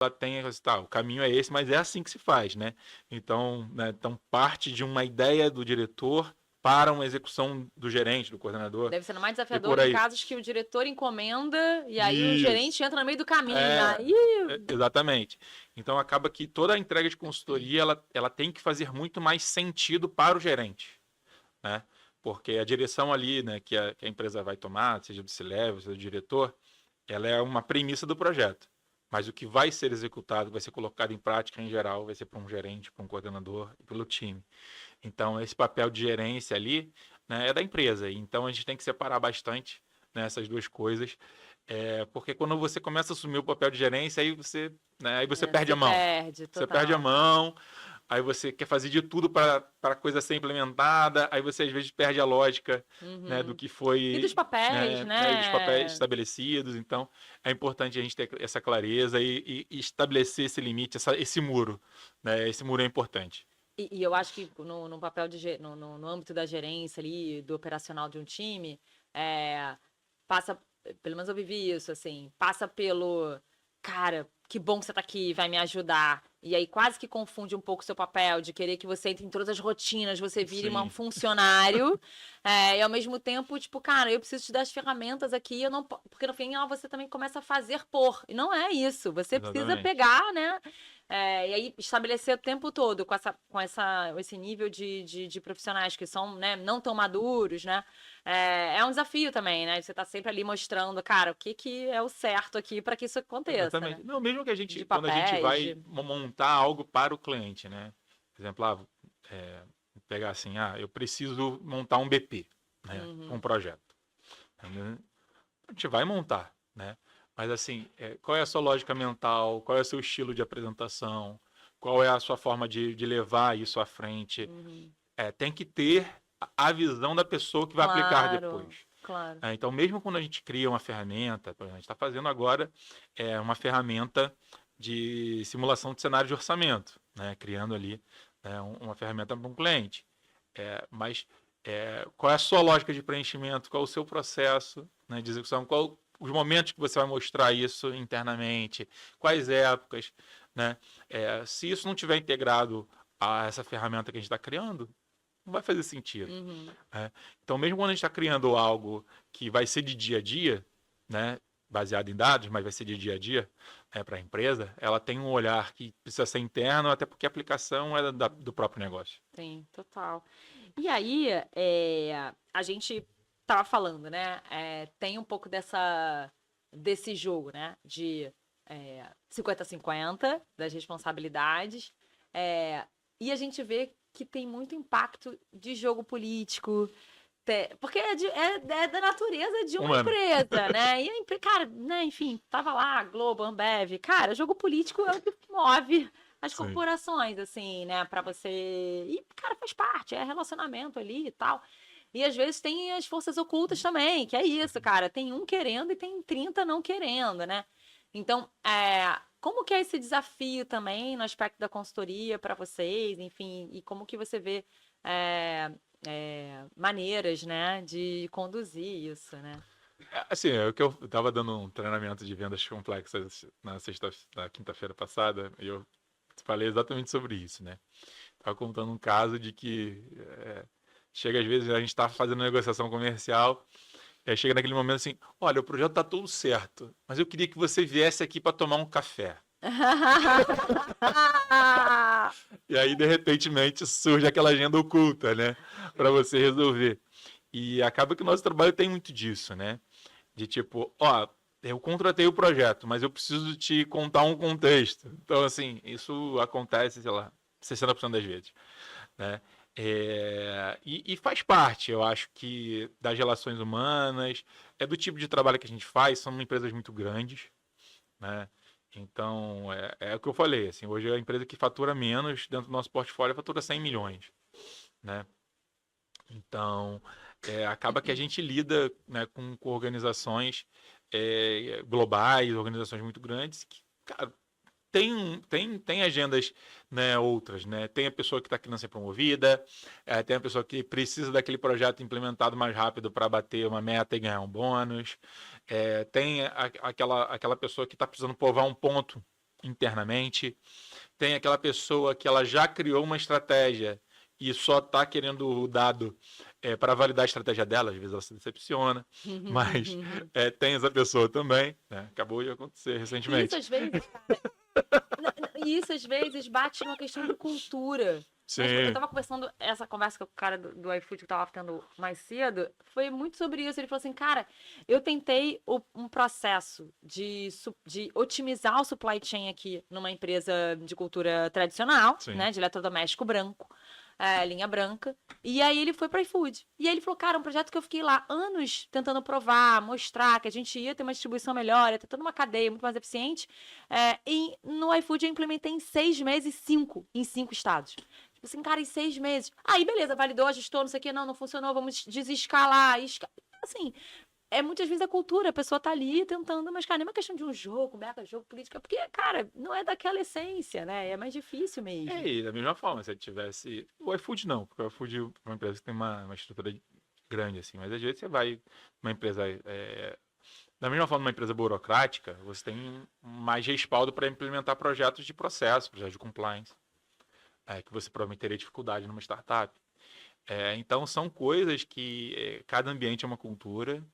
ela tem, tá, o caminho é esse, mas é assim que se faz, né? Então, né, então parte de uma ideia do diretor para uma execução do gerente, do coordenador, Deve ser mais e desafiador por em aí. casos que o diretor encomenda e aí o Isso. gerente entra no meio do caminho. É, Aí, exatamente. Então acaba que toda a entrega de consultoria ela tem que fazer muito mais sentido para o gerente, né? Porque a direção ali, né, que a empresa vai tomar, seja do C-level, seja do diretor, ela é uma premissa do projeto. Mas o que vai ser executado, vai ser colocado em prática em geral, vai ser para um gerente, para um coordenador e pelo time. Então, esse papel de gerência ali, né, é da empresa. Então, a gente tem que separar bastante, né, essas duas coisas. Porque quando você começa a assumir o papel de gerência, aí você perde se a mão. perde, Você perde a total. mão, aí você quer fazer de tudo para a coisa ser implementada, aí você às vezes perde a lógica, né, do Uhum. que E dos foi, papéis, né, dos papéis né? estabelecidos. Então, é importante a gente ter essa clareza e estabelecer esse limite, esse muro. Né? Esse muro é importante. E eu acho que no papel no âmbito da gerência ali, do operacional de um time, passa, pelo menos eu vivi isso, assim, passa pelo, cara, que bom que você tá aqui, vai me ajudar. E aí quase que confunde um pouco o seu papel de querer que você entre em todas as rotinas, você vire um Sim, funcionário, e ao mesmo tempo, tipo, cara, eu preciso te dar as ferramentas aqui, eu não, porque no final você também começa a fazer por. E não é isso, você precisa exatamente. pegar, né? E aí estabelecer o tempo todo esse nível de profissionais que são, né, não tão maduros, né? É um desafio também, né? Você tá sempre ali mostrando, cara, o que que é o certo aqui para que isso aconteça, né? Exatamente. Não, mesmo que De quando a gente papéis, vai montar algo para o cliente, né? Por exemplo, pegar assim, eu preciso montar um BP, né? Um Uhum, projeto. A gente vai montar, né? Mas assim, qual é a sua lógica mental? Qual é o seu estilo de apresentação? Qual é a sua forma de levar isso à frente? uhum. Tem que ter a visão da pessoa que vai aplicar Claro, depois. claro. Então, mesmo quando a gente cria uma ferramenta, por exemplo, a gente está fazendo agora uma ferramenta de simulação de cenário de orçamento, né? Criando ali uma ferramenta para um cliente. Mas qual é a sua lógica de preenchimento? Qual é o seu processo, né, de execução? Qual os momentos que você vai mostrar isso internamente? Quais épocas? Né? Se isso não tiver integrado a essa ferramenta que a gente está criando, não vai fazer sentido. Uhum. Né? Então, mesmo quando a gente está criando algo que vai ser de dia a dia, né, baseado em dados, mas vai ser de dia a dia para a empresa, ela tem um olhar que precisa ser interno, até porque a aplicação é do próprio negócio. Sim, total. E aí, a gente tava falando, né? Tem um pouco desse jogo, né? De 50-50 das responsabilidades. E a gente vê que tem muito impacto de jogo político, porque é da natureza de uma Humano. empresa, né? E cara, né, enfim, tava lá, Globo, Ambev, cara, jogo político é o que move as Sim. corporações, assim, né, pra você. E, cara, faz parte, é relacionamento ali e tal. E às vezes tem as forças ocultas também, que é isso, cara. Tem um querendo e tem 30 não querendo, né? Então, como que é esse desafio também no aspecto da consultoria para vocês, enfim, e como que você vê é, maneiras, né, de conduzir isso, né? Assim, é o que eu estava dando um treinamento de vendas complexas na quinta-feira passada, e eu falei exatamente sobre isso, né? Estava contando um caso de que chega às vezes a gente está fazendo negociação comercial, e aí chega naquele momento assim, olha, o projeto está tudo certo, mas eu queria que você viesse aqui para tomar um café. E aí, de repentemente, surge aquela agenda oculta, né? Para você resolver. E acaba que o nosso trabalho tem muito disso, né? De tipo, eu contratei o projeto, mas eu preciso te contar um contexto. Então, assim, isso acontece, sei lá, 60% das vezes, né? E faz parte, eu acho que das relações humanas, é do tipo de trabalho que a gente faz, são empresas muito grandes, né? Então, é o que eu falei, assim, hoje a empresa que fatura menos dentro do nosso portfólio fatura 100 milhões, né? Então, acaba que a gente lida, né, com organizações globais, organizações muito grandes, que, cara, tem agendas, né, outras, né? Tem a pessoa que está querendo ser promovida, tem a pessoa que precisa daquele projeto implementado mais rápido para bater uma meta e ganhar um bônus, tem aquela pessoa que está precisando provar um ponto, internamente. Tem aquela pessoa que ela já criou uma estratégia e só está querendo o dado para validar a estratégia dela, às vezes ela se decepciona, mas tem essa pessoa também, né? Acabou de acontecer recentemente. Isso às vezes, cara, isso às vezes bate numa questão de cultura. Sim. Mas eu tava conversando, essa conversa com o cara do iFood que eu tava tendo mais cedo, foi muito sobre isso. Ele falou assim, cara, eu tentei um processo de otimizar o supply chain aqui numa empresa de cultura tradicional, Sim. né, de eletrodoméstico branco, linha branca, e aí ele foi para iFood. E aí ele falou, cara, um projeto que eu fiquei lá anos tentando provar, mostrar que a gente ia ter uma distribuição melhor, ia ter toda uma cadeia muito mais eficiente, e no iFood eu implementei em 6 meses, em 5 estados. Tipo assim, cara, em 6 meses. Aí, beleza, validou, ajustou, não sei o que, não funcionou, vamos desescalar. Assim, muitas vezes a cultura, a pessoa tá ali tentando, mas, cara, nem uma questão de um jogo, mega jogo, política, porque, cara, não é daquela essência, né? É mais difícil mesmo. E da mesma forma, se ele tivesse. O iFood não, porque o iFood é uma empresa que tem uma estrutura grande, assim, mas às vezes você vai uma empresa. Da mesma forma, uma empresa burocrática, você tem mais respaldo para implementar projetos de processo, projetos de compliance. Que você provavelmente teria dificuldade numa startup. Então, são coisas que cada ambiente é uma cultura,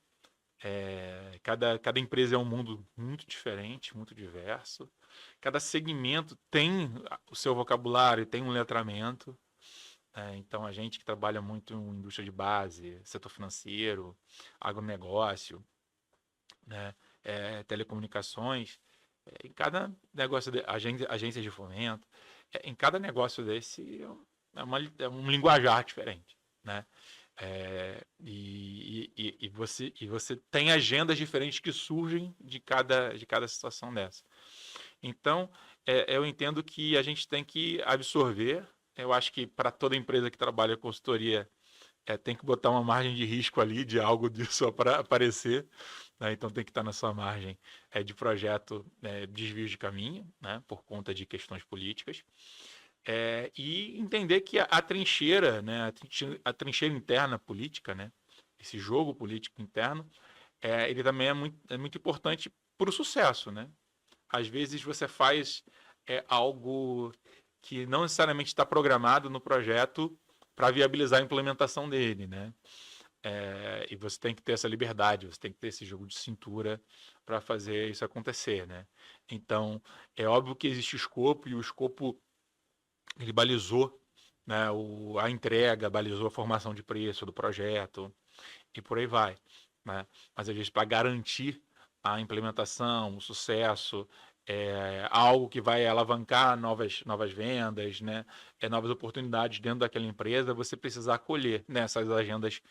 cada empresa é um mundo muito diferente, muito diverso. Cada segmento tem o seu vocabulário, tem um letramento. Então, a gente que trabalha muito em indústria de base, setor financeiro, agronegócio, né, telecomunicações, em cada negócio, agências de fomento, em cada negócio desse é um linguajar diferente, né? E você tem agendas diferentes que surgem de cada situação dessa. Então, eu entendo que a gente tem que absorver. Eu acho que para toda empresa que trabalha com consultoria, tem que botar uma margem de risco ali de algo disso para aparecer. Né? Então tem que estar na sua margem de projeto desvios de caminho, né? Por conta de questões políticas. E entender que a trincheira, né? A trincheira interna política, né? Esse jogo político interno, ele também é muito importante para o sucesso. Né? Às vezes você faz algo que não necessariamente está programado no projeto para viabilizar a implementação dele, né? E você tem que ter essa liberdade, você tem que ter esse jogo de cintura para fazer isso acontecer, né? Então, é óbvio que existe escopo, e o escopo ele balizou, né, a entrega, balizou a formação de preço do projeto e por aí vai, né? Mas às vezes para garantir a implementação, o sucesso, algo que vai alavancar novas vendas, né? Novas oportunidades dentro daquela empresa, você precisa acolher nessas agendas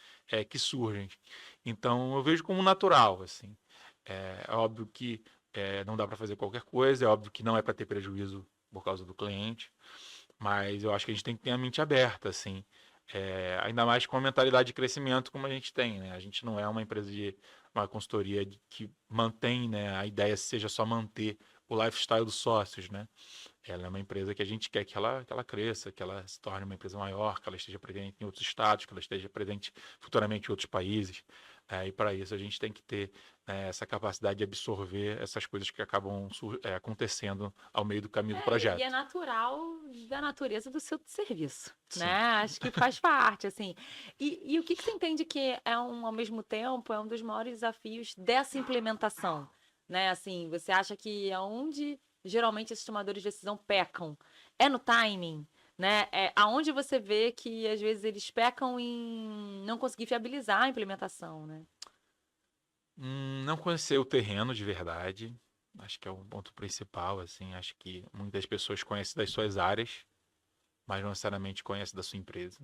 que surgem. Então, eu vejo como natural, assim. É óbvio que não dá para fazer qualquer coisa, é óbvio que não é para ter prejuízo por causa do cliente, mas eu acho que a gente tem que ter a mente aberta, assim. Ainda mais com a mentalidade de crescimento como a gente tem, né? A gente não é uma empresa uma consultoria que mantém, né? A ideia seja só manter o lifestyle dos sócios, né? Ela é uma empresa que a gente quer que ela cresça, que ela se torne uma empresa maior, que ela esteja presente em outros estados, que ela esteja presente futuramente em outros países. E para isso a gente tem que ter, né, essa capacidade de absorver essas coisas que acabam acontecendo ao meio do caminho do projeto. E é natural da natureza do seu serviço, né? Acho que faz parte, assim. E o que você entende que ao mesmo tempo, é um dos maiores desafios dessa implementação, né? Assim, você acha que aonde geralmente esses tomadores de decisão pecam? É no timing? Né? Aonde você vê que às vezes eles pecam em não conseguir viabilizar a implementação, né? Não conhecer o terreno de verdade, acho que é o ponto principal, assim. Acho que muitas pessoas conhecem das suas áreas, mas não necessariamente conhecem da sua empresa.